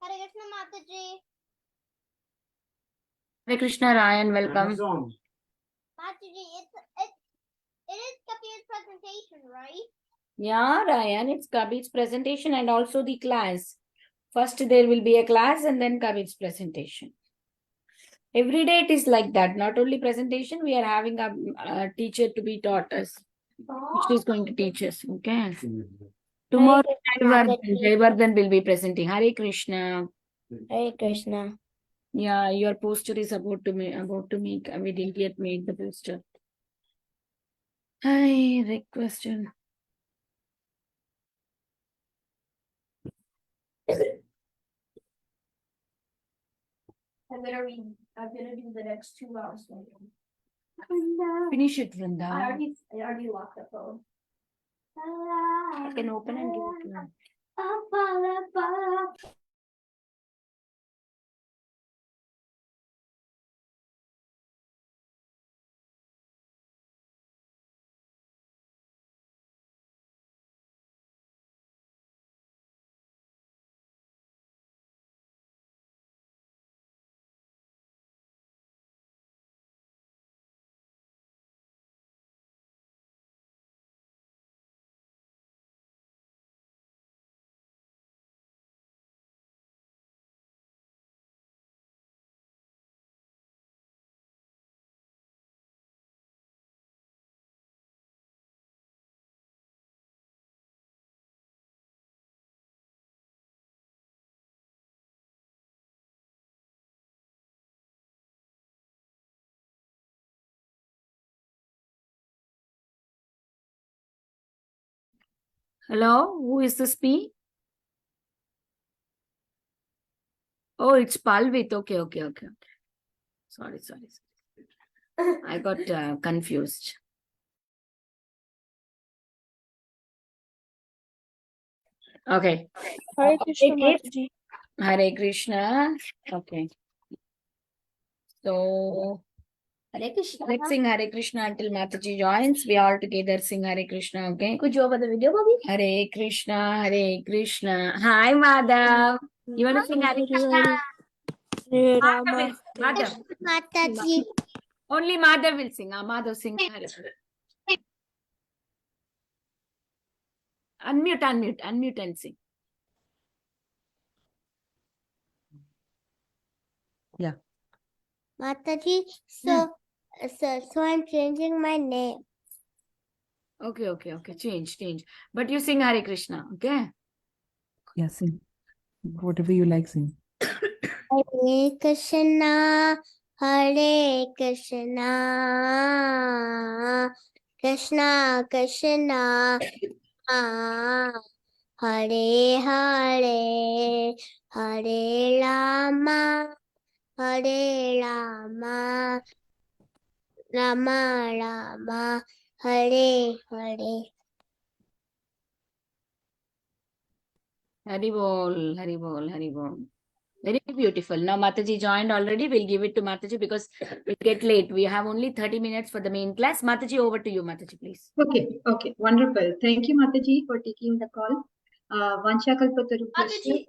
Hare Krishna Mataji. Hare Krishna, Ryan, welcome. Mataji, it is Kabir's presentation, right? Yeah, Ryan, it's Kabir's presentation and also the class. First, there will be a class and then Kabir's presentation. Every day it is like that. Not only presentation, we are having a teacher to be taught us, which is going to teach us. Okay. Tomorrow, Jayavardhan will be presenting. Hare Krishna. Hare Krishna. Yeah, your poster is about to make. We didn't yet made the poster. I requested. I'm gonna do the next 2 hours. Finish it, Vrinda. I already locked the phone. I can open and give it to you. Hello, who is this P? Oh, it's Palvit. Okay. Sorry. I got confused. Okay. Hare Krishna Mataji. Hare Krishna. Okay. So, let's sing Hare Krishna until Mataji joins. We all together sing Hare Krishna, okay? Could you open the video, Bobby? Hare Krishna, Hare Krishna. Hi, Madhav. You want to sing Hare Krishna? Hare Rama. Madhav. Mataji. Only Madhav will sing. Madhav sing Hare Krishna. Unmute and sing. Yeah. Mataji, so I'm changing my name. Okay. Change. But you sing Hare Krishna, okay? Yeah, sing. Whatever you like, sing. Hare Krishna, Hare Krishna, Krishna Krishna, Hare Hare, Hare Rama, Rama Rama, Hare Hare. Hari bol. Very beautiful. Now Mataji joined already. We'll give it to Mataji because it get late. We have only 30 minutes for the main class. Mataji, over to you, Mataji, please. Okay, wonderful. Thank you, Mataji, for taking the call. Vansha kalpatarubhyasya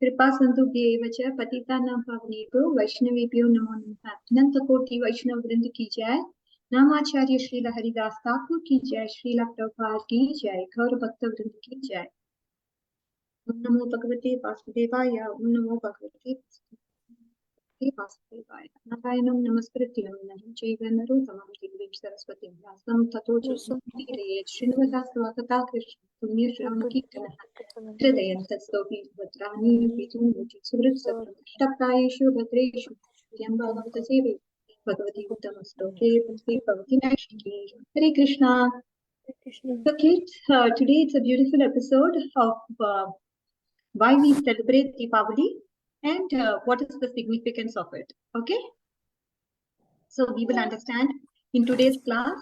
kripa sandhu bhyevacha patitanam pavanebhyo vaishnavebhyo namo namaha. Anantakoti Vaishnav Vrinda ki jai. Namacharya Srila Haridas Thakur ki jai. Srila Prabhupada ki jai. Gaur Bhakta Vrinda ki jai. Om Namo Bhagavate Vasudevaya. Om Namo Bhagavate Vasudevaya. Narayanam Namaskrityam Nahim Chaiva Narottamam Devim Saraswatim Vyasam Tato Jyotirayet Srinivasa Swakata Krishna Punya Shravana Kirtanaha Hridayan Tatstovi Bhadrani Vijun Vijit Surit Sapram Shtaptayeshu Bhadreshu Tyam Bhagavata Sevi Bhagavati Uttamastoke Bhakti Bhavati Naishiki. Hare Krishna. So kids, today it's a beautiful episode of why we celebrate Deepavali and what is the significance of it. Okay, so we will understand in today's class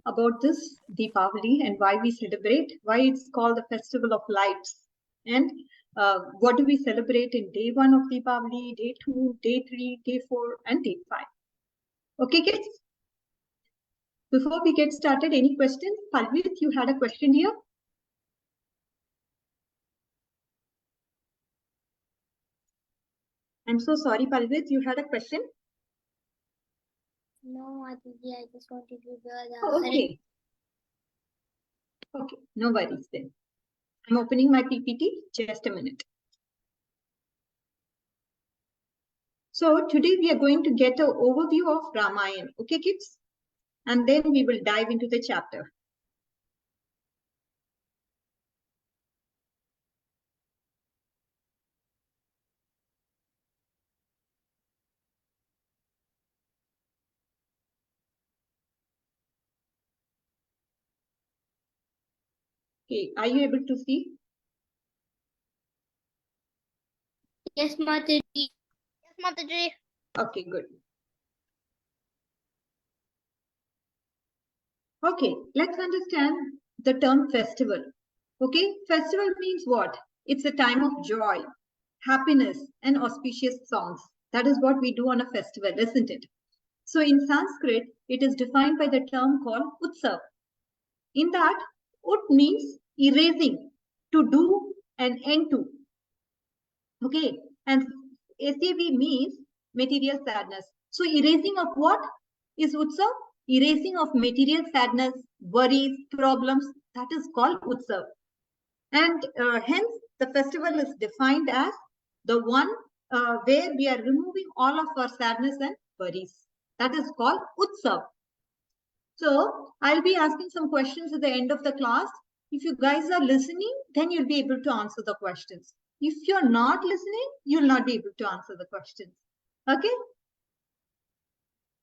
about this Deepavali and why we celebrate, why it's called the festival of lights, and what do we celebrate in day 1 of Deepavali, day 2, day 3, day 4, and day 5. Okay, kids. Before we get started, any questions? Palvit, you had a question here. I'm so sorry, Palvit, you had a question? No, Mataji, I just wanted to do Oh, okay. Okay, no worries then. I'm opening my PPT, just a minute. So today we are going to get an overview of Ramayana, okay kids? And then we will dive into the chapter. Okay, are you able to see? Yes, Mataji. Yes, Mataji. Okay, good. Okay, let's understand the term festival. Okay, festival means what? It's a time of joy, happiness, and auspicious songs. That is what we do on a festival, isn't it? So in Sanskrit, it is defined by the term called Utsav. In that, Ut means erasing, to do an end to. Okay, and SAV means material sadness. So erasing of what is Utsav? Erasing of material sadness, worries, problems, that is called Utsav. And hence the festival is defined as the one where we are removing all of our sadness and worries. That is called Utsav. So I'll be asking some questions at the end of the class. If you guys are listening, then you'll be able to answer the questions. If you're not listening, you'll not be able to answer the questions. Okay?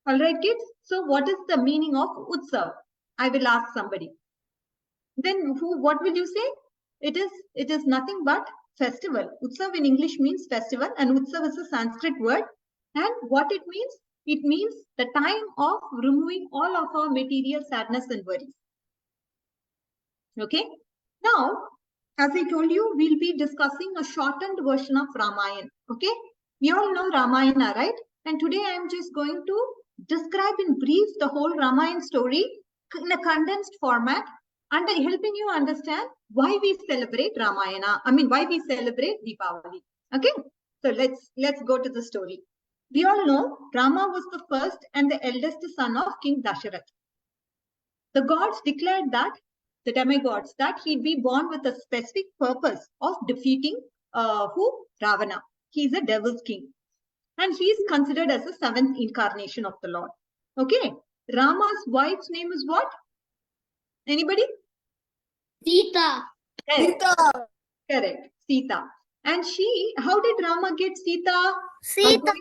All right, kids. So what is the meaning of Utsav? I will ask somebody. Then what will you say? It is nothing but festival. Utsav in English means festival, and Utsav is a Sanskrit word. And what it means the time of removing all of our material sadness and worries. Okay. Now, as I told you, we'll be discussing a shortened version of Ramayana. Okay. We all know Ramayana, right? And today I am just going to describe in brief the whole Ramayana story in a condensed format and helping you understand why we celebrate Ramayana. I mean, why we celebrate Diwali. Okay. So let's go to the story. We all know Rama was the first and the eldest son of King Dasharath. The gods declared that, the demigods, that he'd be born with a specific purpose of defeating Ravana. He's a devil's king. And he is considered as the seventh incarnation of the Lord. Okay. Rama's wife's name is what? Anybody? Sita. Correct. Correct. Sita. And how did Rama get Sita? Sita.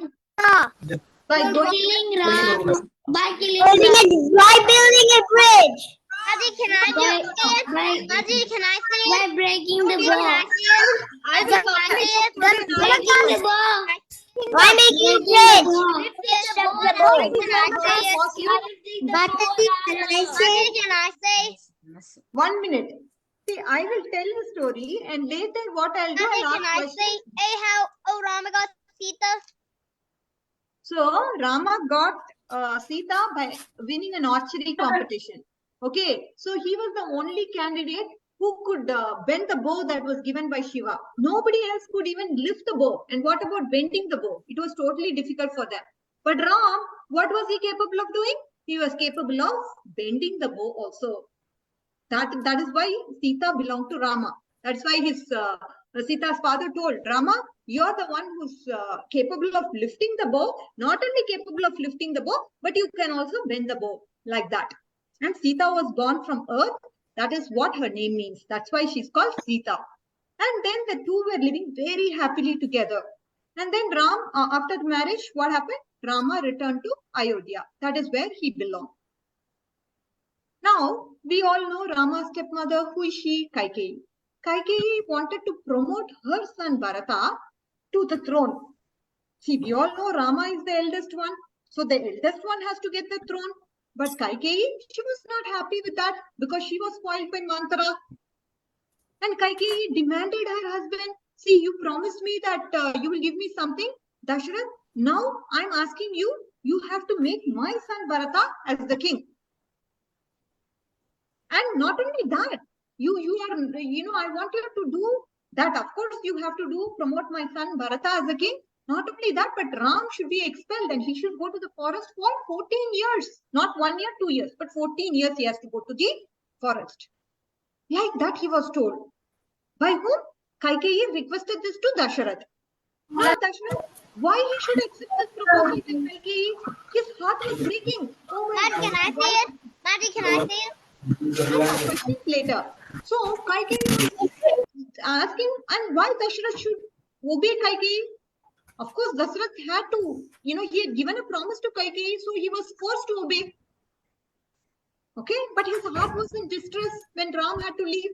By killing Ram. By killing By building a bridge. Mataji, can I do it? Mataji, can I say it? By breaking the bow. I will Breaking the bow. By making a bridge. Mataji, can I say? 1 minute. See, I will tell the story and later what I'll do, I'll ask questions. How Rama got Sita? So, Rama got Sita by winning an archery competition. Okay, so he was the only candidate who could bend the bow that was given by Shiva. Nobody else could even lift the bow. And what about bending the bow? It was totally difficult for them. But Ram, what was he capable of doing? He was capable of bending the bow also. That is why Sita belonged to Rama. That's why Sita's father told Rama, you're the one who's capable of lifting the bow. Not only capable of lifting the bow, but you can also bend the bow like that. And Sita was born from earth. That is what her name means. That's why she's called Sita. And then the two were living very happily together. And then after the marriage, what happened? Rama returned to Ayodhya. That is where he belonged. Now, we all know Rama's stepmother. Who is she? Kaikeyi. Kaikeyi wanted to promote her son Bharata to the throne. See, we all know Rama is the eldest one. So the eldest one has to get the throne. But Kaikeyi, she was not happy with that because she was spoiled by Mantara. And Kaikeyi demanded her husband, see, you promised me that you will give me something, Dasharath. Now I'm asking you, you have to make my son Bharata as the king. And not only that, I want you to do that. Of course, you have to promote my son Bharata as a king. Not only that, but Ram should be expelled and he should go to the forest for 14 years. Not 1 year, 2 years, but 14 years he has to go to the forest. Like that he was told. By whom? Kaikeyi requested this to Dasharath. Now Dasharath, why he should accept this proposal by Kaikeyi? His heart was breaking. Oh my Daddy, God. can I say it? Daddy, can I say it? I have questions later. So Kaikeyi was asking, and why Dasharath should obey Kaikeyi? Of course, Dasarath had to, he had given a promise to Kaikeyi, so he was forced to obey. Okay, but his heart was in distress when Ram had to leave.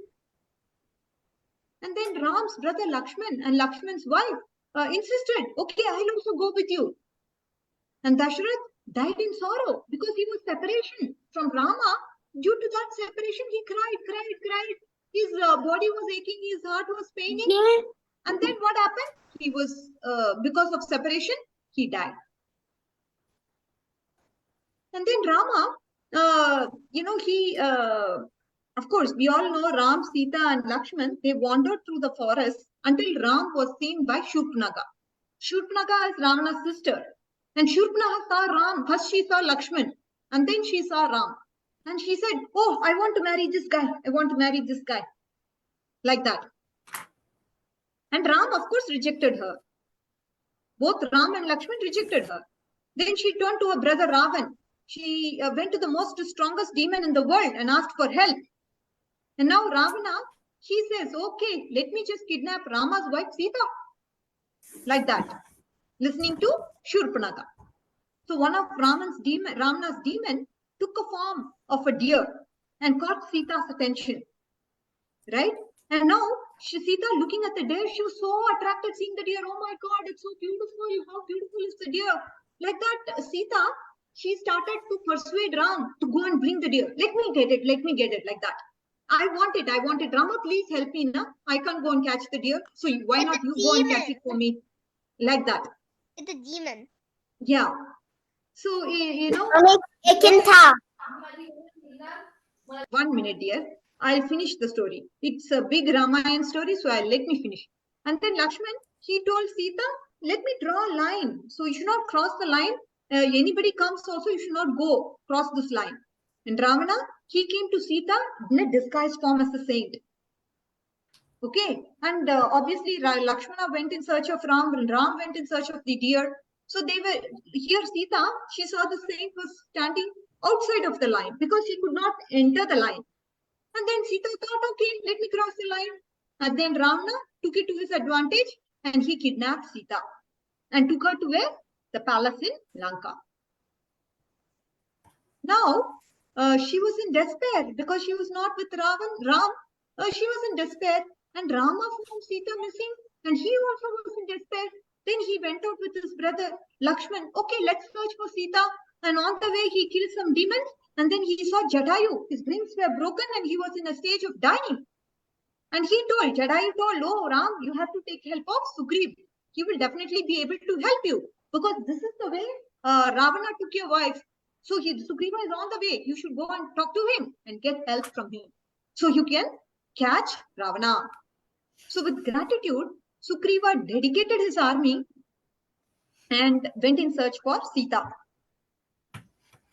And then Ram's brother Lakshman and Lakshman's wife insisted, okay, I'll also go with you. And Dasharath died in sorrow because he was separation from Rama. Due to that separation, he cried. His body was aching, his heart was paining. And then what happened? He was, because of separation, he died. And then Rama, of course, we all know Ram, Sita and Lakshman, they wandered through the forest until Ram was seen by Shurpanaga. Shurpanaga is Ravana's sister. And Shurpanaga saw Ram, first she saw Lakshman, and then she saw Ram. And she said, oh, I want to marry this guy. I want to marry this guy. Like that. And Ram, of course, rejected her. Both Ram and Lakshman rejected her. Then she turned to her brother Ravan. She went to the most strongest demon in the world and asked for help. And now Ravana, he says, okay, let me just kidnap Rama's wife Sita. Like that. Listening to Shurpanaga. So one of Ravana's demon took a form of a deer and caught Sita's attention. Right? And now Sita, looking at the deer, she was so attracted seeing the deer. Oh my God, it's so beautiful. How beautiful is the deer? Like that, Sita, she started to persuade Ram to go and bring the deer. Let me get it, like that. I want it. Rama, please help me now. I can't go and catch the deer. So why not you go and catch it for me? Like that. It's a demon. Yeah. So, It can talk. 1 minute, dear. I'll finish the story. It's a big Ramayana story, so let me finish. And then Lakshman, he told Sita, let me draw a line. So you should not cross the line. Anybody comes also, you should not cross this line. And Ravana, he came to Sita in a disguised form as a saint. Okay. And obviously Lakshmana went in search of Ram and Ram went in search of the deer. So they were, here Sita, she saw the saint was standing outside of the line because he could not enter the line. And then Sita thought, okay, let me cross the line. And then Ravana took it to his advantage and he kidnapped Sita and took her to where? The palace in Lanka. Now, she was in despair because she was not with Ram. She was in despair and Rama found Sita missing and he also was in despair. Then he went out with his brother Lakshman. Okay, let's search for Sita. And on the way, he killed some demons. And then he saw Jatayu. His wings were broken and he was in a stage of dying. And Jatayu told, oh Ram, you have to take help of Sugriv. He will definitely be able to help you. Because this is the way Ravana took your wife. So Sugriva is on the way. You should go and talk to him and get help from him. So you can catch Ravana. So with gratitude, Sugriva dedicated his army and went in search for Sita.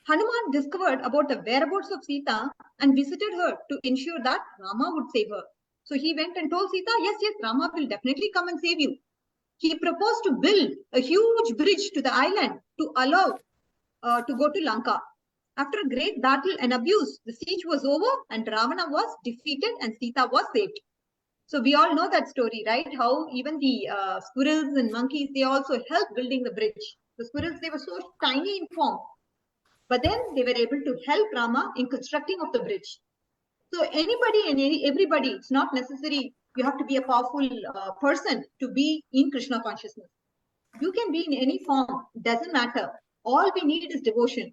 Hanuman discovered about the whereabouts of Sita and visited her to ensure that Rama would save her. So he went and told Sita, yes, Rama will definitely come and save you. He proposed to build a huge bridge to the island to allow to go to Lanka. After a great battle and abuse, the siege was over and Ravana was defeated and Sita was saved. So we all know that story, right? How even the squirrels and monkeys, they also helped building the bridge. The squirrels, they were so tiny in form. But then they were able to help Rama in constructing of the bridge. So anybody and everybody, it's not necessary you have to be a powerful person to be in Krishna consciousness. You can be in any form, doesn't matter. All we need is devotion.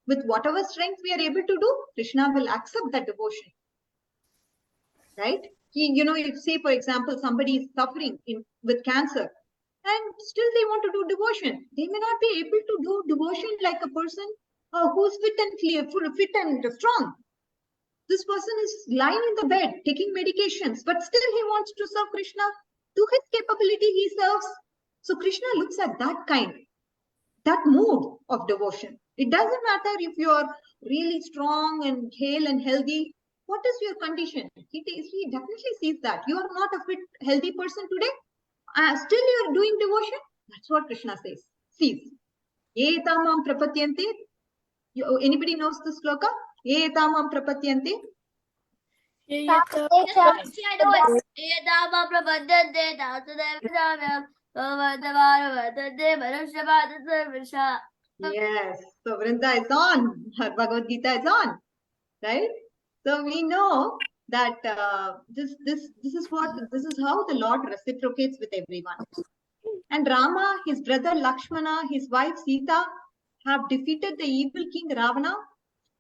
With whatever strength we are able to do, Krishna will accept that devotion. Right? If say, for example, somebody is suffering with cancer and still they want to do devotion. They may not be able to do devotion like a person who's fit and strong. This person is lying in the bed, taking medications, but still he wants to serve Krishna. To his capability, he serves. So Krishna looks at that mood of devotion. It doesn't matter if you are really strong and hale and healthy. What is your condition? He definitely sees that. You are not a fit, healthy person today. Still you are doing devotion. That's what Krishna says. Sees. Ye tamam prapatyante. Anybody knows this sloka? Ye tamam prapatyante. Yes. So Vrinda is on. Her Bhagavad Gita is on. Right? So we know that this is how the Lord reciprocates with everyone. And Rama, his brother Lakshmana, his wife Sita have defeated the evil king Ravana.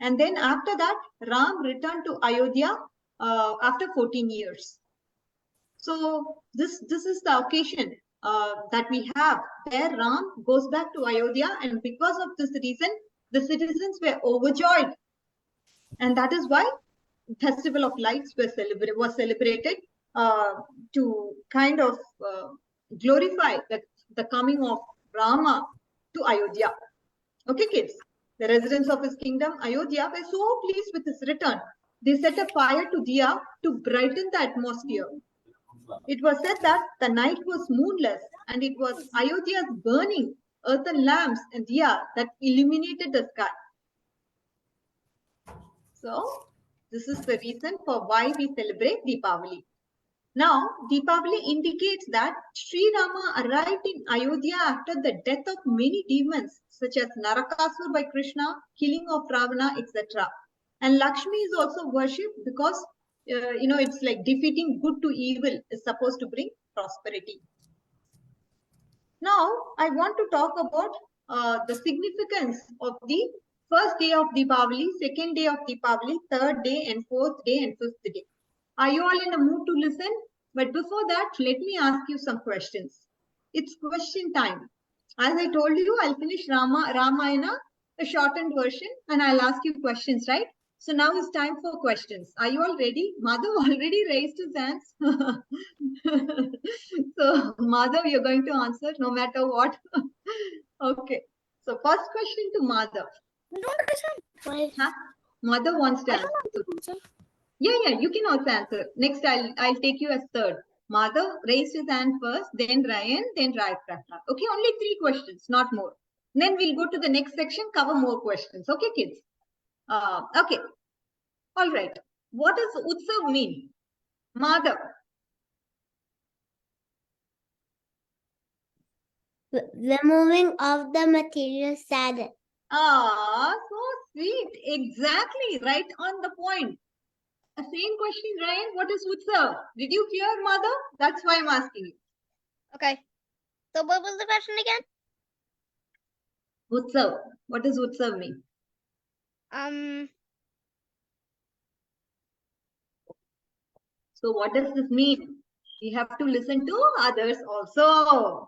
And then after that, Ram returned to Ayodhya after 14 years. So this is the occasion that we have where Ram goes back to Ayodhya, and because of this reason, the citizens were overjoyed. And that is why Festival of Lights was celebrated to kind of glorify the coming of Rama to Ayodhya. Okay, kids. The residents of his kingdom, Ayodhya, were so pleased with his return. They set a fire to Diya to brighten the atmosphere. It was said that the night was moonless, and it was Ayodhya's burning earthen lamps and Diya that illuminated the sky. So, this is the reason for why we celebrate Deepavali. Now, Deepavali indicates that Sri Rama arrived in Ayodhya after the death of many demons, such as Narakasura by Krishna, killing of Ravana, etc. And Lakshmi is also worshipped because, it's like defeating good to evil is supposed to bring prosperity. Now, I want to talk about the significance of the first day of Deepavali, second day of Deepavali, third day and fourth day and fifth day. Are you all in a mood to listen? But before that, let me ask you some questions. It's question time. As I told you, I'll finish Ramayana, a shortened version, and I'll ask you questions, right? So now it's time for questions. Are you all ready? Madhav already raised his hands. So Madhav, you're going to answer no matter what. Okay. So first question to Madhav. Huh? Madhav wants to answer. Yeah, you can also answer. Next, I'll take you as third. Madhav raised his hand first, then Ryan, then Rai Prasad. Okay, only 3 questions, not more. Then we'll go to the next section, cover more questions. Okay, kids? Okay. All right. What does Utsav mean? Madhav. Removing of the material sadness. Ah, so sweet. Exactly, right on the point. The same question, Ryan. What is Utsav? Did you hear, Madhav? That's why I'm asking you. Okay. So what was the question again? Utsav. What does Utsav mean? So what does this mean? We have to listen to others also.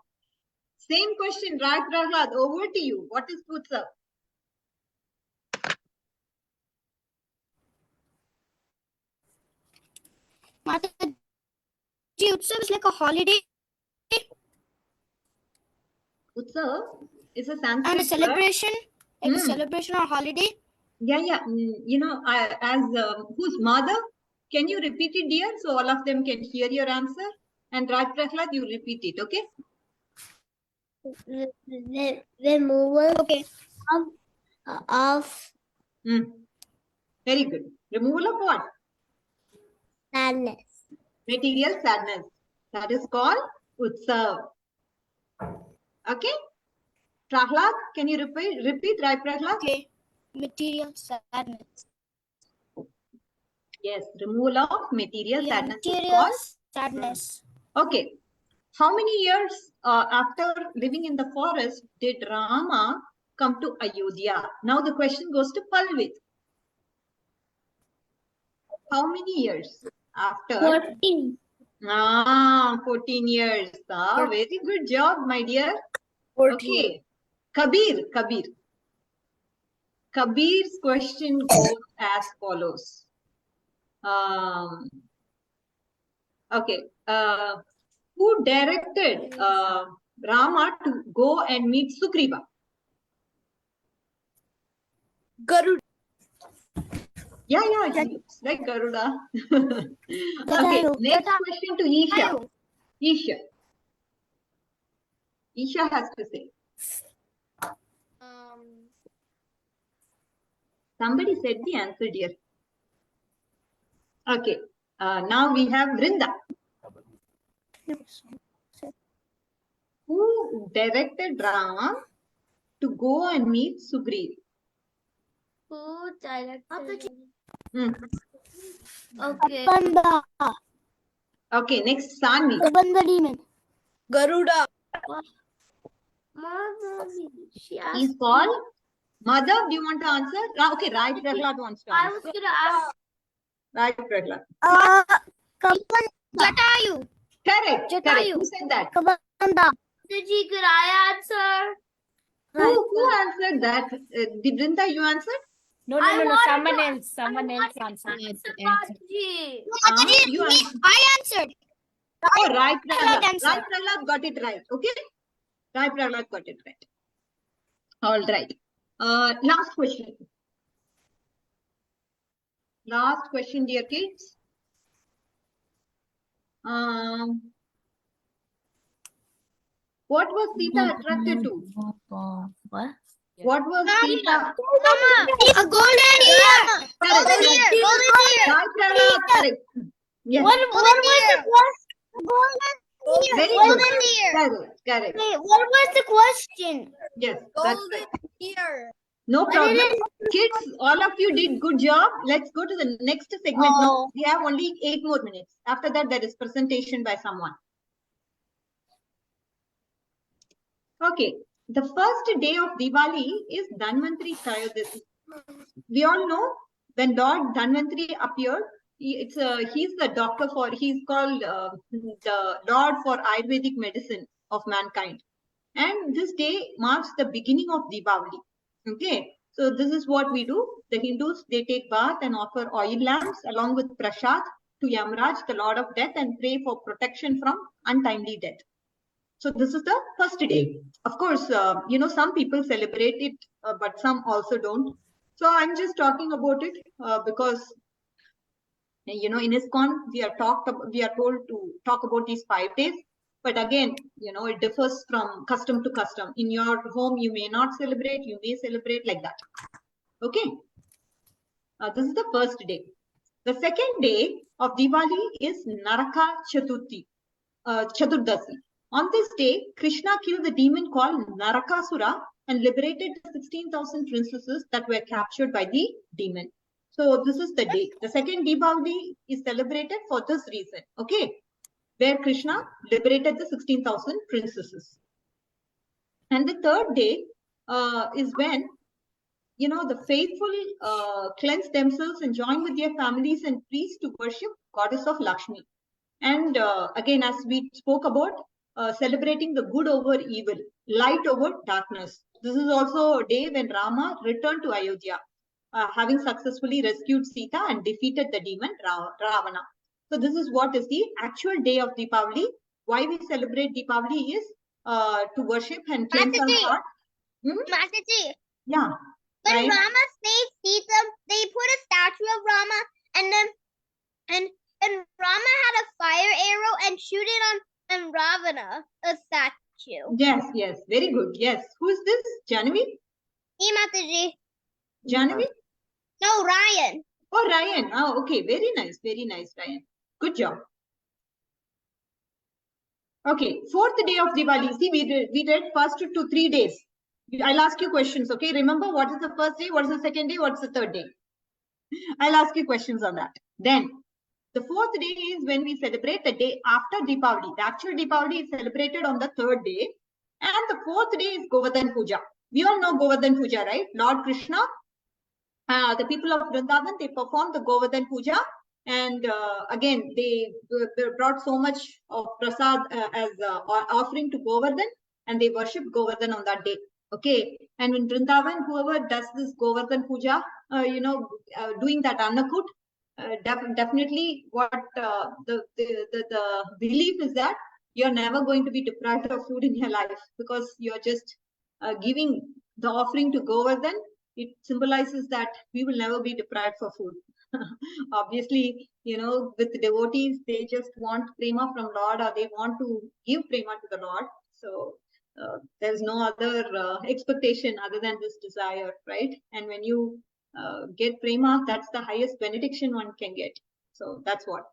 Same question, Rath Prahlad, over to you. What is Utsav? Mataji, Utsav is like a holiday Utsav is a Sanskrit and a word. celebration, like a celebration or holiday. Yeah. Whose mother? Can you repeat it, dear? So all of them can hear your answer. And Raj Prahlad, you repeat it, okay? Removal of Very good. Removal of what? sadness. Material sadness. That is called Utsav. Okay? Prahlad, can you repeat Rai Prahlad? Okay. Material sadness. Yes, removal of material sadness is Material called sadness. Okay. How many years after living in the forest did Rama come to Ayodhya? Now the question goes to Palvit. How many years after? 14. 14 years. Very good job, my dear. 14. Okay. Kabir. Kabir's question goes as follows. Okay. Who directed Rama to go and meet Sugriva? Garuda. Yeah, it's like Garuda. Okay, next question to Isha. Isha has to say. Somebody said the answer, dear. Okay, now we have Vrinda. Who directed Rama to go and meet Sugriva? Who directed? Okay. Banda. Okay, next Sanvi. Banda demon. Garuda. She asked. He's called Madhav. Do you want to answer? Okay, Right Prahlad wants to I answer. was gonna ask. Right Prahlad. Jatayu. Correct. Jatayu. Who said that? Banda. Didi, could I answer? Who answered that? Did Vrinda you answered? No, someone else answered. Mataji. You answered. I answered. Oh, Right Prahlad. answered. Right Prahlad got it right. Okay. Right Prahlad got it right. All right. Last question. Last question, dear kids. What was Sita attracted to? What? What was Sita? A golden ear. Golden ear. Right Prahlad. Correct. Yes. What was the question? Golden ear. Very Golden good. ear. Correct. Wait, what was the question? Yes, that's right. Ear. No problem. Kids, all of you did good job. Let's go to the next segment now. We have only 8 more minutes. After that, there is presentation by someone. Okay. The first day of Diwali is Dhanvantri Trayodasi. We all know when Lord Dhanvantri appeared, he's the doctor he's called the Lord for Ayurvedic medicine of mankind. And this day marks the beginning of Diwali. Okay, so this is what we do. The Hindus, they take bath and offer oil lamps along with prasad to Yamraj, the Lord of Death, and pray for protection from untimely death. So this is the first day. Of course, some people celebrate it, but some also don't. So I'm just talking about it because, in ISKCON, we are told to talk about these 5 days. But again, it differs from custom to custom. In your home, you may not celebrate, you may celebrate like that. Okay. This is the first day. The second day of Diwali is Naraka Chaturdasi. On this day, Krishna killed the demon called Narakasura and liberated the 16,000 princesses that were captured by the demon. So this is the day. The second Diwali is celebrated for this reason. Okay. Where Krishna liberated the 16,000 princesses. And the third day is when, the faithful cleanse themselves and join with their families and priests to worship goddess of Lakshmi. And again, as we spoke about, celebrating the good over evil, light over darkness. This is also a day when Rama returned to Ayodhya, having successfully rescued Sita and defeated the demon Ravana. So this is what is the actual day of Deepavali. Why we celebrate Deepavali is to worship and cleanse our heart. Mataji. Yeah. When Right. Rama saved Sita, they put a statue of Rama, and Rama had a fire arrow and shoot it on Ravana, a statue. Yes. Very good. Yes. Who is this? Janavi? Hey, Mataji. Janavi? No, Ryan. Oh, Ryan. Oh, okay. Very nice, Ryan. Good job. Okay, fourth day of Diwali. See, we read first to 3 days. I'll ask you questions, okay? Remember what is the first day, what is the second day, what's the third day? I'll ask you questions on that. Then, the fourth day is when we celebrate the day after Deepavali. The actual Deepavali is celebrated on the third day. And the fourth day is Govardhan Puja. We all know Govardhan Puja, right? Lord Krishna, the people of Vrindavan, they performed the Govardhan Puja. And again, they brought so much of prasad as offering to Govardhan, and they worship Govardhan on that day. Okay, and in Vrindavan, whoever does this Govardhan Puja, doing that Annakut, definitely what the belief is that you're never going to be deprived of food in your life, because you're just giving the offering to Govardhan. It symbolizes that we will never be deprived of food. Obviously, with devotees, they just want prema from Lord, or they want to give prema to the Lord. So there's no other expectation other than this desire, right? And when you get prema, that's the highest benediction one can get. So that's what.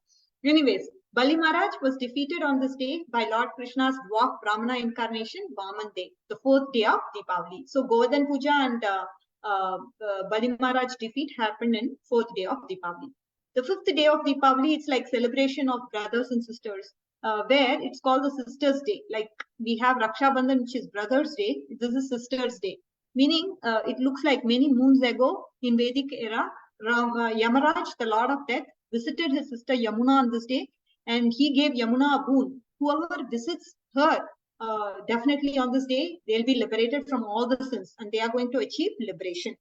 Anyways, Bali Maharaj was defeated on this day by Lord Krishna's dwarf Brahmana incarnation, Vaman Day, the 4th day of Deepavali. So Govardhan Puja and Bali Maharaj defeat happened in 4th day of Deepavali. The 5th day of Deepavali, it's like celebration of brothers and sisters, where it's called the Sisters' Day. Like we have Raksha Bandhan, which is Brothers' Day. This is Sisters' Day, meaning it looks like many moons ago in Vedic era, Yamaraj, the Lord of Death, visited his sister Yamuna on this day, and he gave Yamuna a boon. Whoever visits her, definitely on this day, they'll be liberated from all the sins, and they are going to achieve liberation.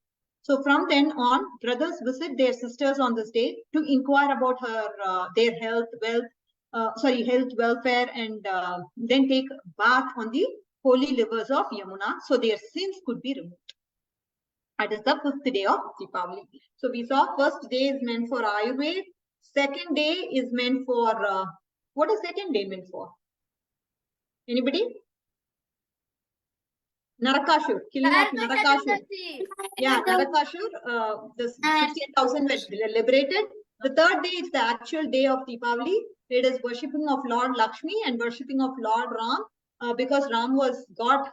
So from then on, brothers visit their sisters on this day to inquire about their health, welfare, and then take bath on the holy rivers of Yamuna, so their sins could be removed. That is the 5th day of Deepavali. So we saw first day is meant for Ayurveda, second day is meant for, what is second day meant for? Anybody? Narakasur, killing of Narakasur. Yeah, Narakasur, the 16,000 were liberated. The third day is the actual day of Deepavali. It is worshipping of Lord Lakshmi and worshipping of Lord Ram, because Ram got Sita.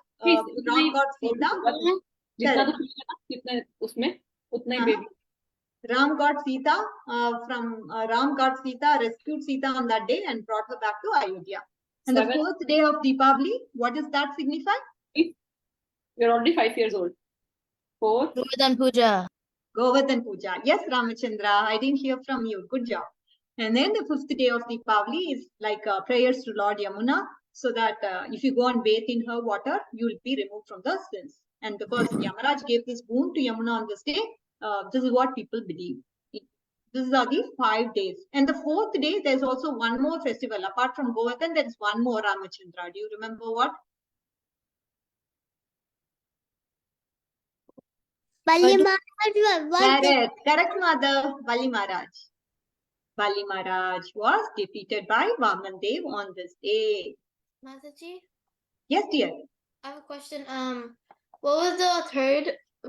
Ram got Sita Ram got Sita, rescued Sita on that day and brought her back to Ayodhya. And the 4th day of Deepavali, what does that signify? You're already 5 years old. 4. Govardhan Puja. Govardhan Puja. Yes, Ramachandra, I didn't hear from you. Good job. And then the 5th day of Deepavali is like prayers to Lord Yamuna, so that if you go and bathe in her water, you will be removed from the sins. And because Yamaraj gave this boon to Yamuna on this day, this is what people believe. These are the 5 days. And the 4th day, there's also one more festival. Apart from Govardhan, there is one more, Ramachandra. Do you remember what? Bali Maharaj. Correct, mother. Bali Maharaj. Bali Maharaj was defeated by Vaman Dev on this day. Mataji, Yes, dear. I have a question. What was the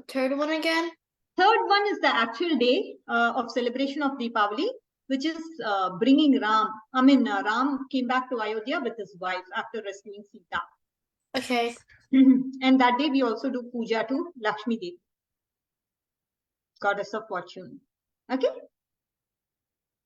third one again? Third one is the actual day of celebration of Deepavali, which is bringing Ram. Ram came back to Ayodhya with his wife after rescuing Sita. Okay. And that day we also do puja to Lakshmi Devi, goddess of fortune. Okay.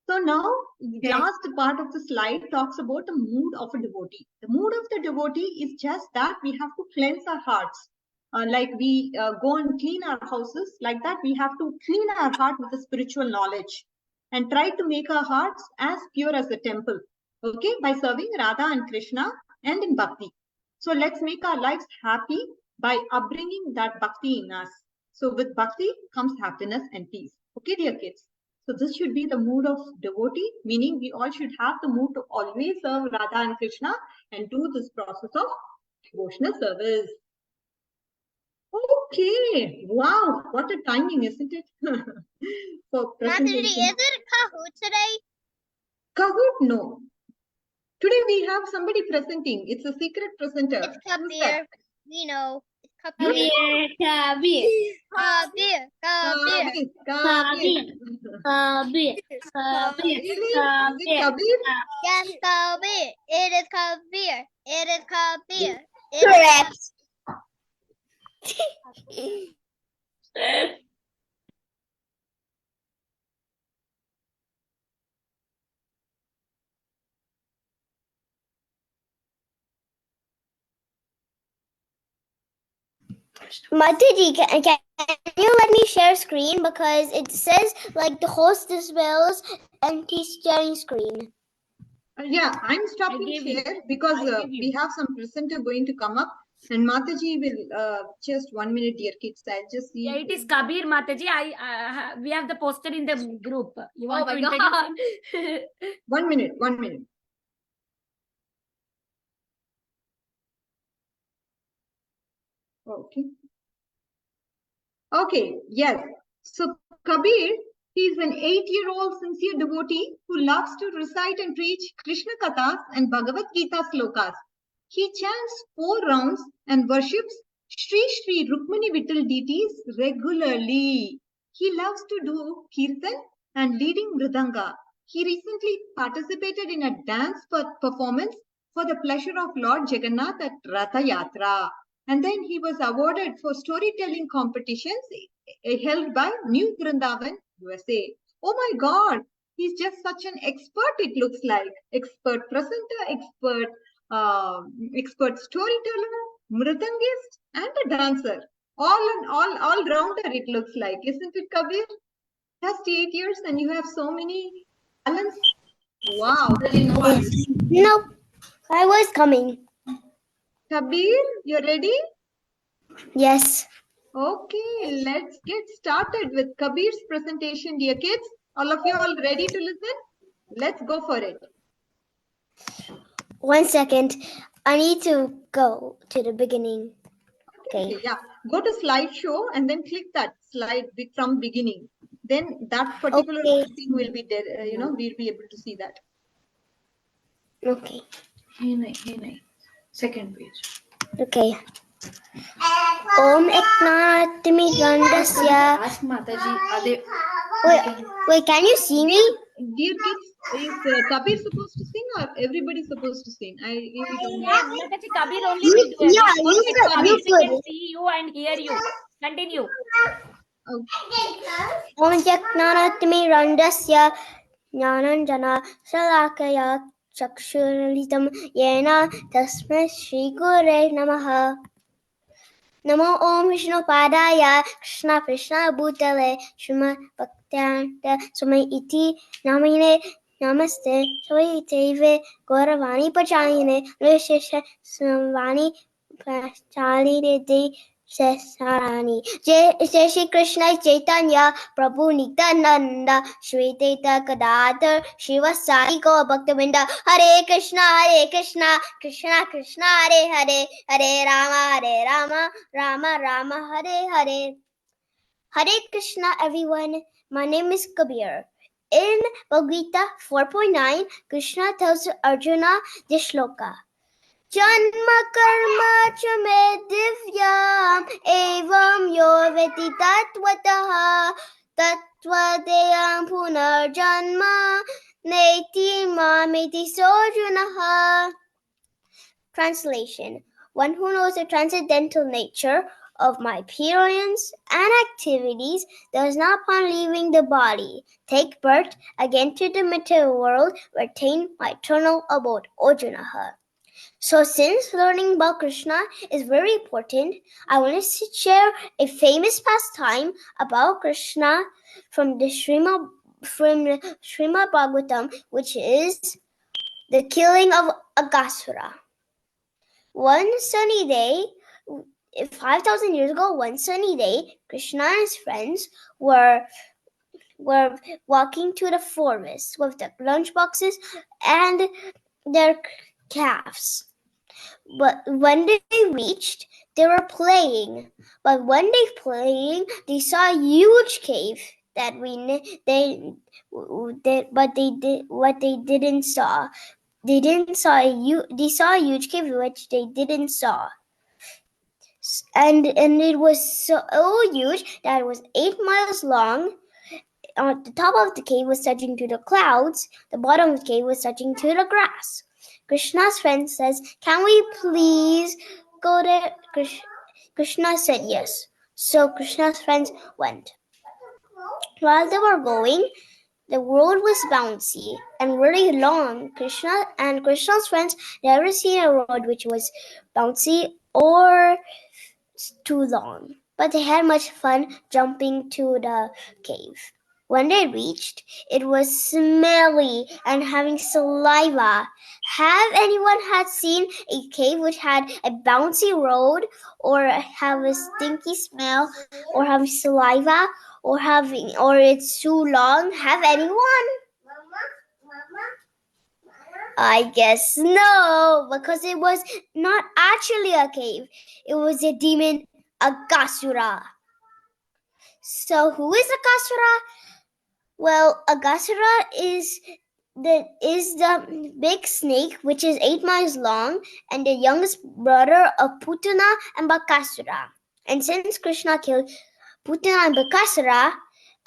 So now, the last part of the slide talks about the mood of a devotee. The mood of the devotee is just that we have to cleanse our hearts. Like we go and clean our houses, like that we have to clean our heart with the spiritual knowledge and try to make our hearts as pure as the temple, okay, by serving Radha and Krishna and in bhakti. So let's make our lives happy by upbringing that bhakti in us. So with bhakti comes happiness and peace. Okay, dear kids. So this should be the mood of devotee, meaning we all should have the mood to always serve Radha and Krishna and do this process of devotional service. Okay, wow, what a timing, isn't it? For Mataji, is it Kahoot today? Kahoot, no. Today we have somebody presenting. It's a secret presenter. It's Kabir. We know. It's Kabir. Kabir. Kabir. Kabir. Kabir. Really? Is it Kabir? Yes, Kabir. It is Kabir. It is Kabir. Correct. Mataji, can you let me share screen, because it says like the host as well as empty sharing screen. Yeah, I'm stopping here because we have some presenter going to come up, and Mataji will just 1 minute, dear kids. I'll just see. Yeah, it is Kabir Mataji. We have the poster in the group. You want to introduce him? 1 minute, 1 minute. Okay. Okay, yes. So Kabir, he is an 8-year-old sincere devotee who loves to recite and preach Krishna kathas and Bhagavad Gita shlokas. He chants 4 rounds and worships Shri Shri Rukmini Vitthal deities regularly. He loves to do kirtan and leading Mridanga. He recently participated in a dance performance for the pleasure of Lord Jagannath at Rath Yatra. And then he was awarded for storytelling competitions held by New Vrindavan USA. Oh my God, he's just such an expert, it looks like. Expert presenter, expert storyteller, mridangist, and a dancer. All rounder, it looks like. Isn't it, Kabir? Just 8 years and you have so many talents. Wow. No, I was coming. Kabir, you ready? Yes. Okay, let's get started with Kabir's presentation, dear kids. All of you all ready to listen? Let's go for it. 1 second. I need to go to the beginning. Okay, yeah. Go to slideshow and then click that slide from beginning. Then that particular thing will be there, we'll be able to see that. Okay. Second page. Okay. Om Eknatmigandasya. Ask Mataji. Wait, can you see me? Dear kids, is Kabir supposed to sing or everybody supposed to sing? I really don't know. Mataji, Kabir only will do it. Yeah, We you can see you and hear you. Continue. Om Eknatmigandasya Jnananjana Salakaya Chakshuritam Yena Tasmai Shri Gure Namaha. Namo Om Vishnu Padaya Krishna Krishna Bhutale Shuma Bhaktanta Sumai Iti Namine Namaste Soiteve Gauravani Pachayine Vishesha Samvani Pachali De Sesarani Jai Shri Krishna Chaitanya Prabhu Nityananda Shri Teta Kadadhar Shivasai Go Bhaktavinda Hare Krishna Krishna Krishna Hare Hare Hare Rama Rama Rama Hare Hare. Hare Krishna everyone. My name is Kabir. In Bhagavad Gita 4.9, Krishna tells Arjuna this shloka. Janma karma cha me divyam evam yo veti tattvataha tattvadeyam punar janma neti mameti sojunaha. Translation. One who knows the transcendental nature of my appearance and activities does not upon leaving the body take birth again to the material world, retain my eternal abode. Arjunaha. So since learning about Krishna is very important, I want to share a famous pastime about Krishna from the Srimad Bhagavatam, which is the killing of Aghasura. One sunny day, 5,000 years ago, one sunny day, Krishna and his friends were walking to the forest with their lunchboxes and their calves. But when they reached, they were playing. But when they playing, they saw a huge cave that they didn't saw. They saw a huge cave which they didn't saw. And it was so huge that it was 8 miles long. On the top of the cave was touching to the clouds. The bottom of the cave was touching to the grass. Krishna's friend says, "Can we please go there?" Krishna said yes. So Krishna's friends went. While they were going, the road was bouncy and really long. Krishna and Krishna's friends never seen a road which was bouncy or too long, but they had much fun jumping to the cave. When they reached, it was smelly and having saliva. Have anyone had seen a cave which had a bouncy road, or have a stinky smell, or have saliva, or it's too long? Have anyone? I guess no, because it was not actually a cave. It was a demon Aghasura. So who is Aghasura? Well, Aghasura is the big snake, which is 8 miles long, and the youngest brother of Putana and Bakasura. And since Krishna killed Putana and Bakasura,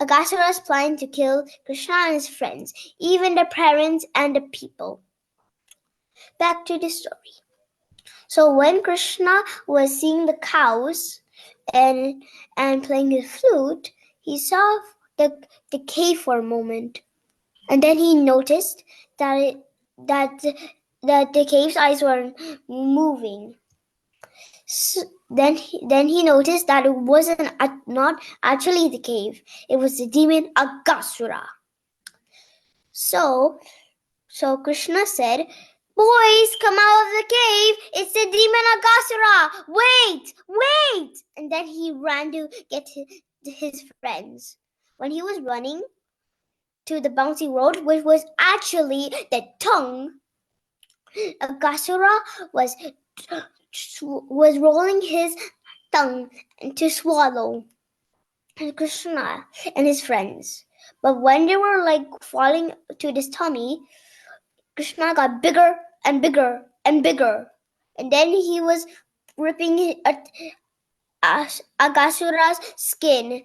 Aghasura is planning to kill Krishna and his friends, even the parents and the people. Back to the story. So when Krishna was seeing the cows and playing his flute, he saw the cave for a moment. And then he noticed that the cave's eyes were moving. So then he noticed that it wasn't not actually the cave. It was the demon Aghasura. So Krishna said, "Boys, come out of the cave. It's the demon Aghasura. Wait!" And then he ran to get his friends. When he was running to the bouncy road, which was actually the tongue, Aghasura was rolling his tongue to swallow Krishna and his friends. But when they were falling to this tummy, Krishna got bigger and bigger and bigger. And then he was ripping Aghasura's skin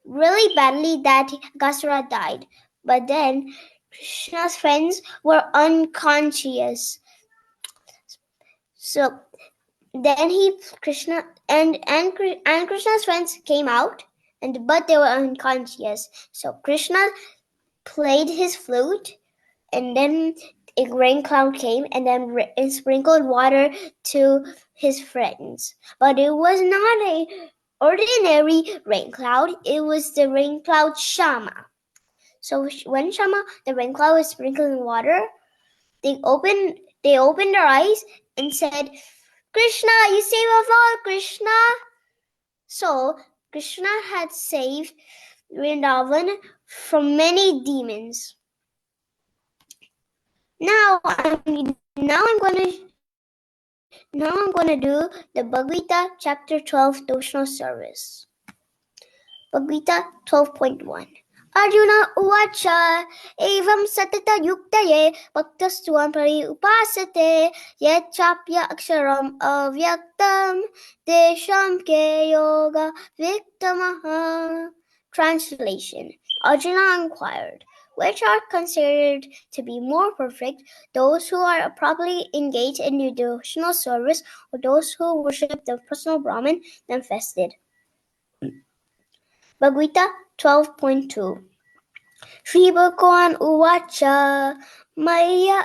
really badly that Aghasura died. But then Krishna's friends were unconscious. So then Krishna and Krishna's friends came out, but they were unconscious. So Krishna played his flute, and then a rain cloud came and then sprinkled water to his friends. But it was not an ordinary rain cloud. It was the rain cloud Shama. So when Shama, the rain cloud, was sprinkling water, they opened their eyes and said, "Krishna, you save us all, Krishna." So Krishna had saved Vrindavan from many demons. Now I'm gonna do the Bhagavad Gita chapter 12 devotional service. Bhagavad Gita 12.1. Arjuna uvacha evam satata yuktaye bhaktastuam pari upasate yachapya aksharam avyaktam desham ke yoga viktamaha. Translation. Arjuna inquired, which are considered to be more perfect, those who are properly engaged in the devotional service, or those who worship the personal Brahman manifested? Bhagavad Gita 12.2. Shri Bhagavan Uvacha Maya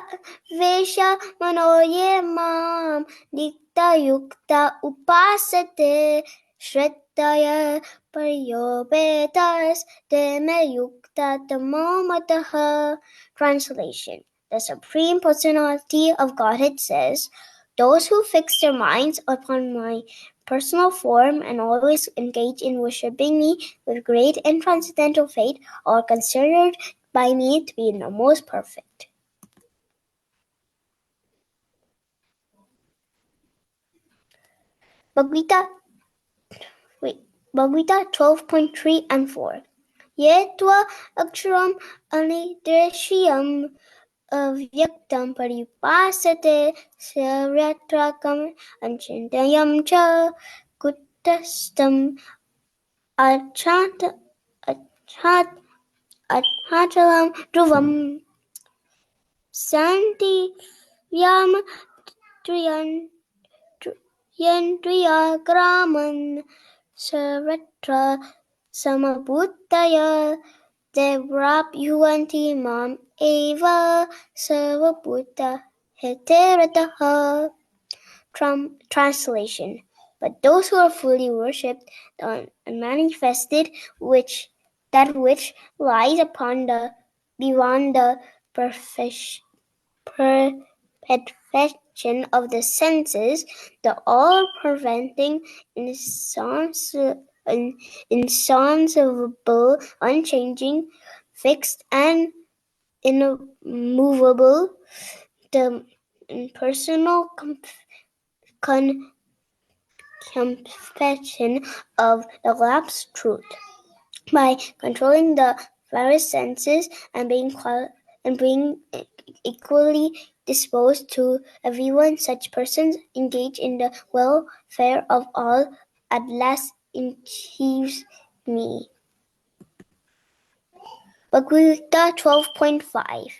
Vesha Manoye Mam Dikta Yukta Upasate Shraddaya Paryopetas Deme Yukta Tamomataha. Translation. The Supreme Personality of Godhead says, "Those who fix their minds upon my personal form and always engage in worshipping me with great and transcendental faith are considered by me to be the most perfect." Bhagavad Gita 12.3 and 4. Ye tva aksharam anidreshyam avyaktam paripasate savyatrakam anchintayam cha kuttastam Achalam Dhruvam Santi Yam Yandriya Graman Saratra Samabhutaya Devrap Yuanti Mam Eva Sarvabhuta Heterataha. Translation. But those who are fully worshipped and manifested, that which lies beyond the perfection of the senses, the all-preventing, insensible, unchanging, fixed, and immovable, the impersonal, confession of the lapsed truth. By controlling the various senses and being equally disposed to everyone, such persons engage in the welfare of all, at last achieves me. Bhagavad Gita 12.5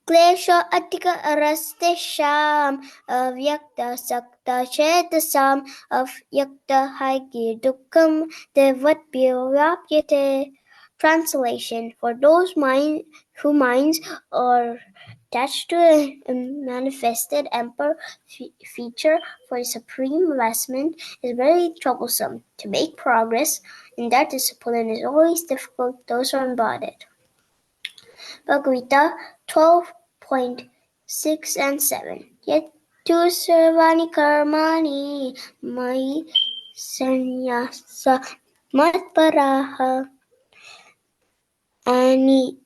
Klesha Atika Arastesham Avyakta Sakta Chetasam Avyakta Haigir Dukkam Devatpyapyate. Translation: For those whose minds are attached to a manifested emperor feature for the supreme investment, is very troublesome. To make progress in that discipline is always difficult. Those are embodied. Bhagavad Gita 12.6 and 7. Yet tu sarvani karmani mai sannyasa matparaha. Ani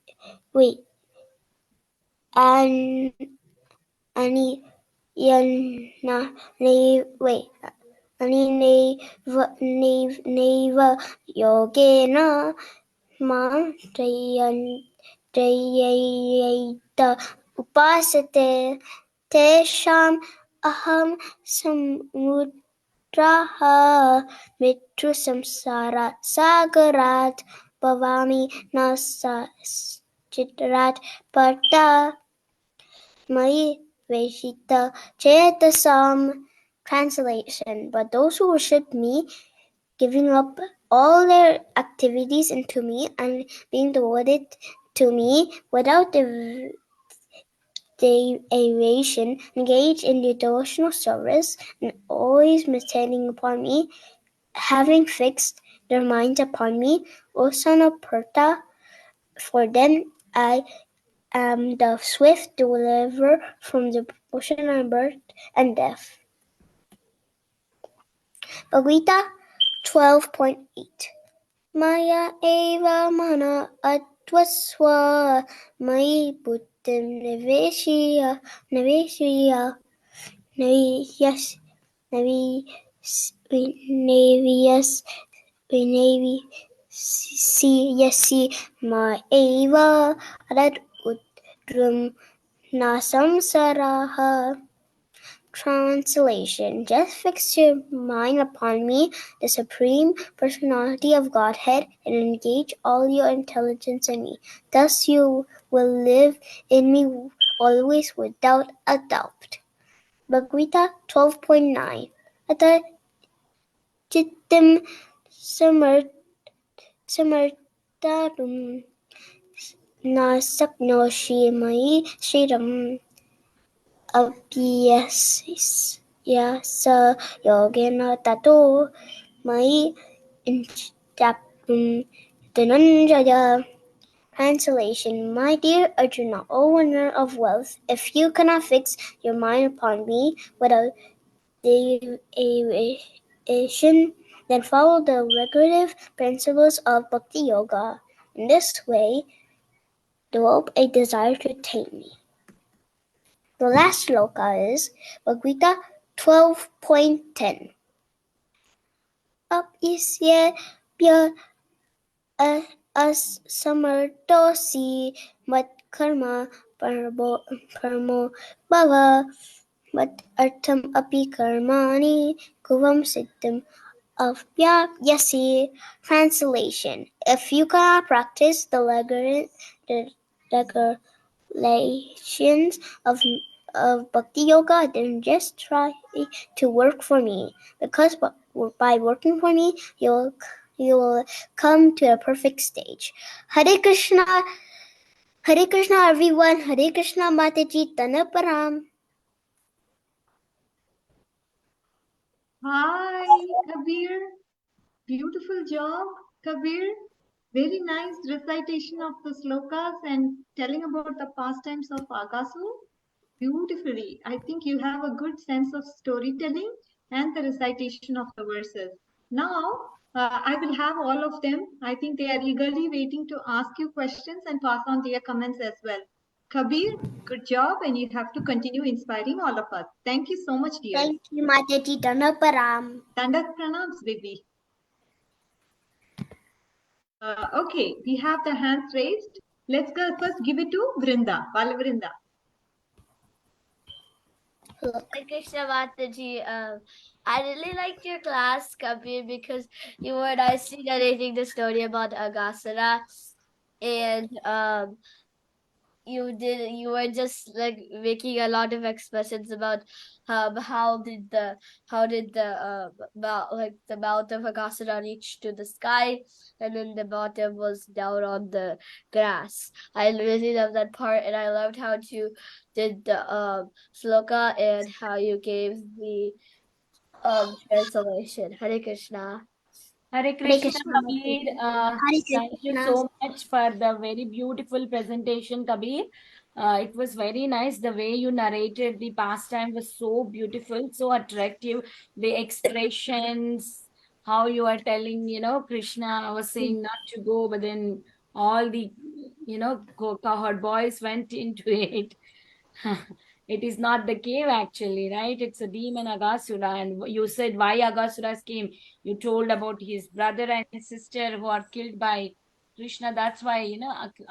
neva yogena Mantrayayata upasate tesham aham samudraha mitru samsara sagarat bhavami nasa chitrat parta mai veshita chetasam. Translation: But those who worship me, giving up all their activities into me and being devoted to me without deviation, engage in the devotional service and always meditating upon me, having fixed their minds upon me, O son of Perta, for them I am the swift deliverer from the ocean of birth and death. Bhagavad Gita 12.8 Maya eva mana atvasva mai buddhim niveshiya vinaviyasi ma eva adad udrum nasamsaraha. Translation: Just fix your mind upon me, the Supreme Personality of Godhead, and engage all your intelligence in me. Thus you will live in me always without a doubt. Bhagavad Gita 12.9 Ata chittim samartarum nasaknoshi mai shriram Abhyasa yogena tato mai inchapum dhananjaya. Translation: My dear Arjuna, O winner of wealth, if you cannot fix your mind upon me without deviation, then follow the regulative principles of Bhakti Yoga. In this way, develop a desire to attain me. The last shloka is Bhagavad Gita 12.10. Apyasya asamartosi mat karma parmo bhava mat artham api karmani kuvam siddham apyayasi. Translation: If you cannot practice the regulations of Bhakti Yoga, then just try to work for me, because by working for me, you will come to a perfect stage. Hare Krishna everyone. Hare Krishna Mataji Tana Param. Hi, Kabir. Beautiful job, Kabir. Very nice recitation of the slokas and telling about the pastimes of Aghasura. Beautifully. I think you have a good sense of storytelling and the recitation of the verses. Now, I will have all of them. I think they are eagerly waiting to ask you questions and pass on their comments as well. Kabir, good job, and you have to continue inspiring all of us. Thank you so much, dear. Thank you, Mataji. Danaparam. Dandat pranams, baby. Okay, we have the hands raised. Let's go first give it to Vrinda, Bala Vrinda. Krishna Mataji, I really liked your class, Kabir, because you were nicely narrating the story about Aghasura, and you were just like making a lot of expressions about how did the the mouth of Aghasura reach to the sky, and then the bottom was down on the grass. I really love that part, and I loved how you did the shloka and how you gave the translation. Hare Krishna. Hare Hare Krishna, Krishna, Kabir. Hare Thank you Krishna. so much for the very beautiful presentation, Kabir. It was very nice. The way you narrated the pastime was so beautiful, so attractive. The expressions, how you are telling, Krishna was saying not to go, but then all the, cohort boys went into it. It is not the cave actually, right? It's a demon Aghasura. And you said why Aghasuras came. You told about his brother and his sister who are killed by Krishna. That's why,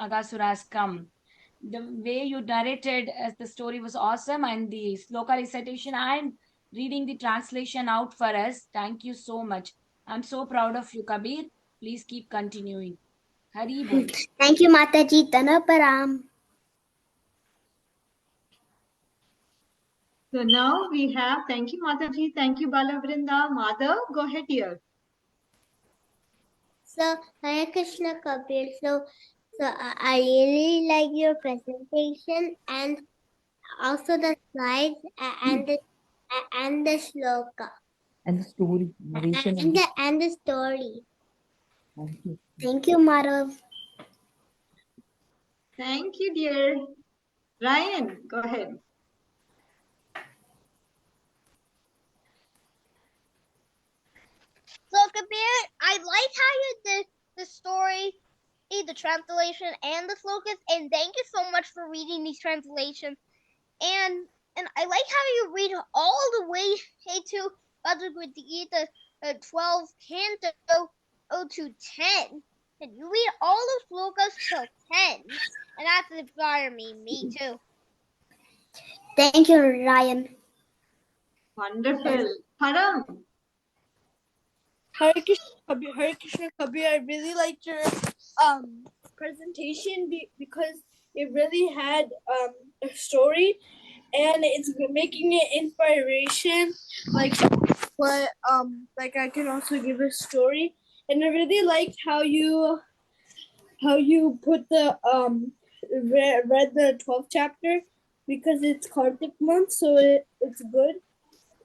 Aghasura has come. The way you narrated as the story was awesome, and the sloka recitation and reading the translation out for us. Thank you so much. I'm so proud of you, Kabir. Please keep continuing. Hari Bol. Thank you, Mataji. Danaparam. So now we have, thank you, Mataji, thank you, Bala Vrinda. Mother, go ahead, dear. So, Hare Krishna, Kabir. So I really like your presentation and also the slides and the shloka And the story, narration. and the story. Thank you. Thank you, Madhav. Thank you, dear. Ryan, go ahead. So Kabir, I like how you did the story, the translation, and the slokas, and thank you so much for reading these translations. And I like how you read all the way to Bhagavad Gita 12 canto to 10. And you read all the slokas till 10. And that's inspired me too. Thank you, Ryan. Wonderful. Param. Hare Krishna Kabir, I really liked your presentation because it really had a story and it's making it inspiration. Like I can also give a story, and I really liked how you put the read the 12th chapter because it's Kartik month, so it's good.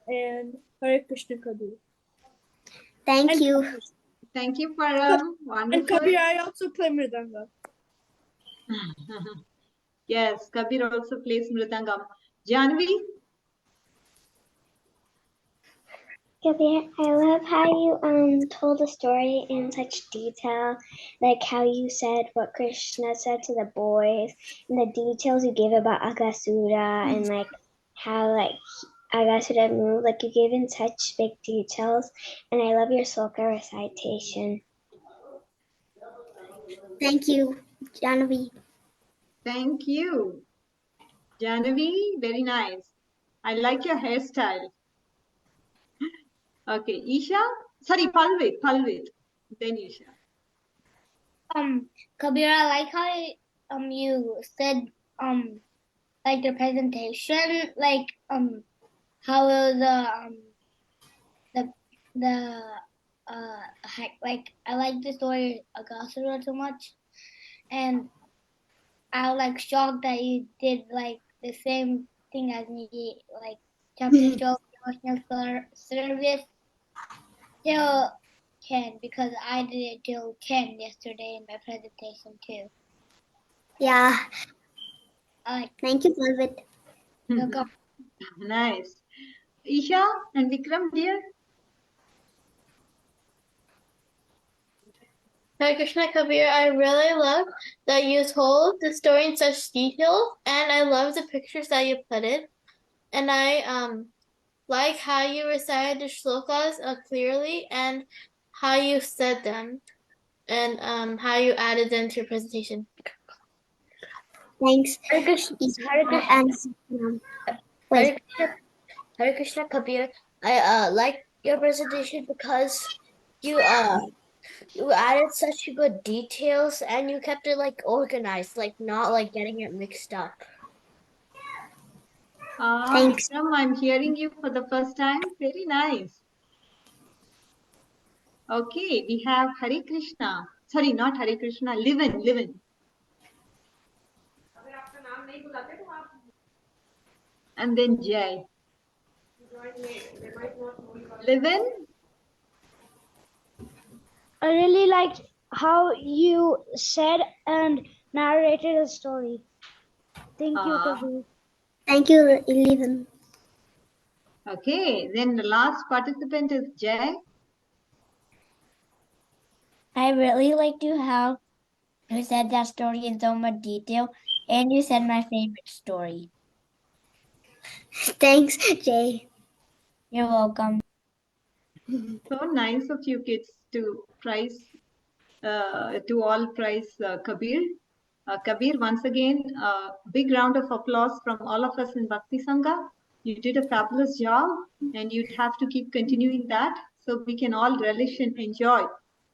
And Hare Krishna Kabir. Thank you. Thank you, Param. Wonderful. And Kabir, I also play Mridanga. Yes, Kabir also plays Mridangam. Janvi? Kabir, I love how you told the story in such detail, like how you said what Krishna said to the boys, and the details you gave about Aghasura, and like how Aghasura moved. Like you gave in such big details, and I love your sloka recitation. Thank you, Janavi. Thank you. Janavi, very nice. I like your hairstyle. Okay, Isha? Sorry, Palvit. Then Isha. Kabir, I like how you said like the presentation, like how like I like the story of Aghasura so much, and I was like shocked that you did like the same thing as me, like chapter 12 devotional service till 10, because I did it till 10 yesterday in my presentation too. Yeah. Thank you, Palvit. Welcome. Nice. Isha and Vikram, dear. Hare Krishna Kabir, I really love that you told the story in such detail, and I love the pictures that you put in. And I like how you recited the shlokas clearly and how you said them and how you added them to your presentation. Thanks. Hare Krishna, Hare Krishna Kabir. I like your presentation because you added such good details and you kept it like organized, like not like getting it mixed up. Thanks. Vikram, I'm hearing you for the first time. Very nice. Okay, we have Hare Krishna. Sorry, not Hare Krishna. Livin. And then Jai. Livin. I really liked how you said and narrated a story. Thank you, Kabir. Thank you, Eleven. Okay, then the last participant is Jai. I really liked how you said that story in so much detail, and you said my favorite story. Thanks, Jay. You're welcome. So nice of you kids to all praise Kabir. Kabir, once again, big round of applause from all of us in Bhakti Sangha. You did a fabulous job and you'd have to keep continuing that so we can all relish and enjoy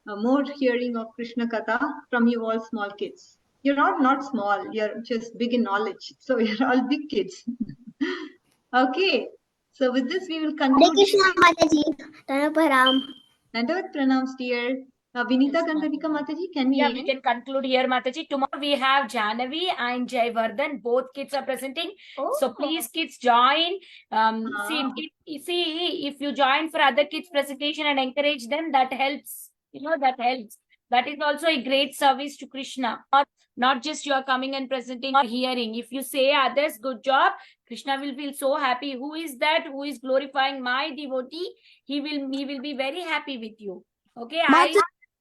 more hearing of Krishna Katha from you all small kids. You're all not small, you're just big in knowledge. So you're all big kids. Okay, so with this we will conclude. Krishna Mataji. Dandavat pranams, dear. Vinita Gandharika Mataji, can we we can conclude here, Mataji. Tomorrow we have Jahnavi and Jayvardhan. Both kids are presenting. So please, kids, join. See, if you join for other kids' presentation and encourage them, that helps. That helps. That is also a great service to Krishna. Not just you are coming and presenting or hearing. If you say others, good job, Krishna will feel so happy. Who is that? Who is glorifying my devotee? He will be very happy with you. Okay,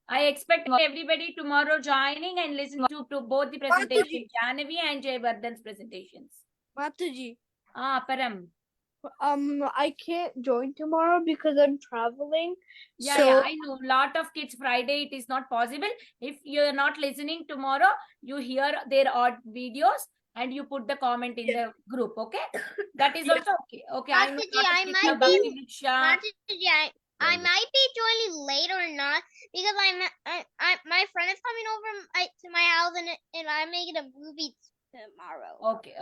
I expect everybody tomorrow joining and listening to both the presentations, Jahnavi and Jayvardhan's presentations. Mataji. Param. I can't join tomorrow because I'm traveling. Yeah, I know. Lot of kids Friday it is not possible. If you're not listening tomorrow, you hear their odd videos and you put the comment in the group. Okay, that is also okay. Okay, I might be joining late or not because my friend is coming over to my house and I'm making a movie tomorrow. Okay.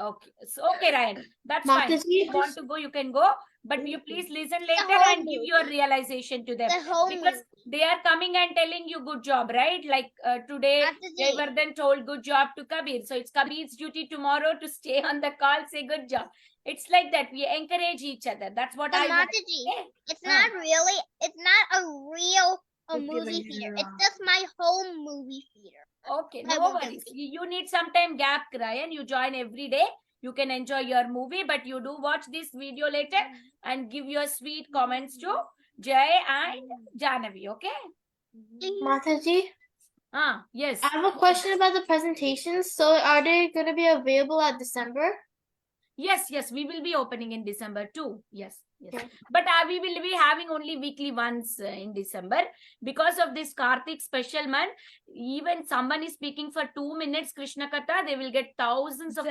So okay, Ryan, that's fine. If you want to go, you can go, but you please listen later and give your realization to them because they are coming and telling you good job, right? Like today, Jayvardhan told good job to Kabir, so it's Kabir's duty tomorrow to stay on the call, say good job. It's like that. We encourage each other. That's what I want. It's not really. It's not a real movie theater. It's just my home movie theater. Okay, no worries. You need some time gap, Ryan. You join every day. You can enjoy your movie, but you do watch this video later and give your sweet comments to Jay and Jahnavi. Okay? Mataji? Yes. I have a question about the presentations. So are they going to be available at December? Yes, we will be opening in December too. Yes. But we will be having only weekly ones in December because of this Kartik special month. Even someone is speaking for 2 minutes Krishna Katha, they will get thousands of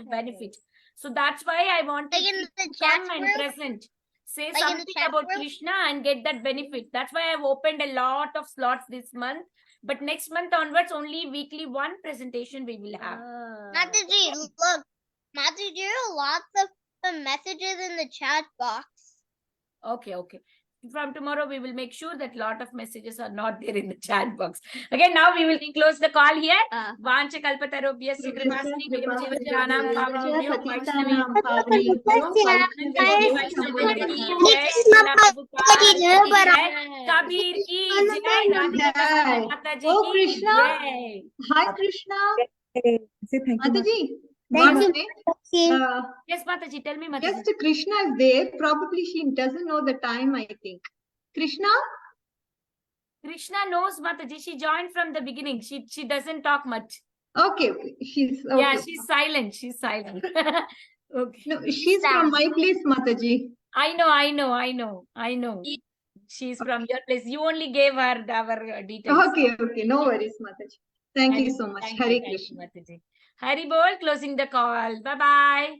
benefits. So that's why I wanted to come and present. Say something about Krishna and get that benefit. That's why I've opened a lot of slots this month. But next month onwards, only weekly one presentation we will have. Mataji, look. Mataji, there are lots of messages in the chat box. Okay. From tomorrow, we will make sure that lot of messages are not there in the chat box. Again, now we will close the call here. Vancha kalpatarobhyasya kripasni vimujjanam pavnobhyo vaishnavim Kabir ki jai, Radhika Kasturi Mataji ki jai. Hi, Krishna. Say thank you. Mataji. Yes, Mataji, tell me, Mataji. Just Krishna is there. Probably she doesn't know the time, I think. Krishna? Krishna knows Mataji. She joined from the beginning. She doesn't talk much. Okay, she's okay. Yeah, she's silent. She's silent. Okay. No, she's from my place, Mataji. I know. She's from your place. You only gave her our details. Okay. No worries, Mataji. Thank you so much. Hare Krishna. Hari Bol, closing the call. Bye-bye.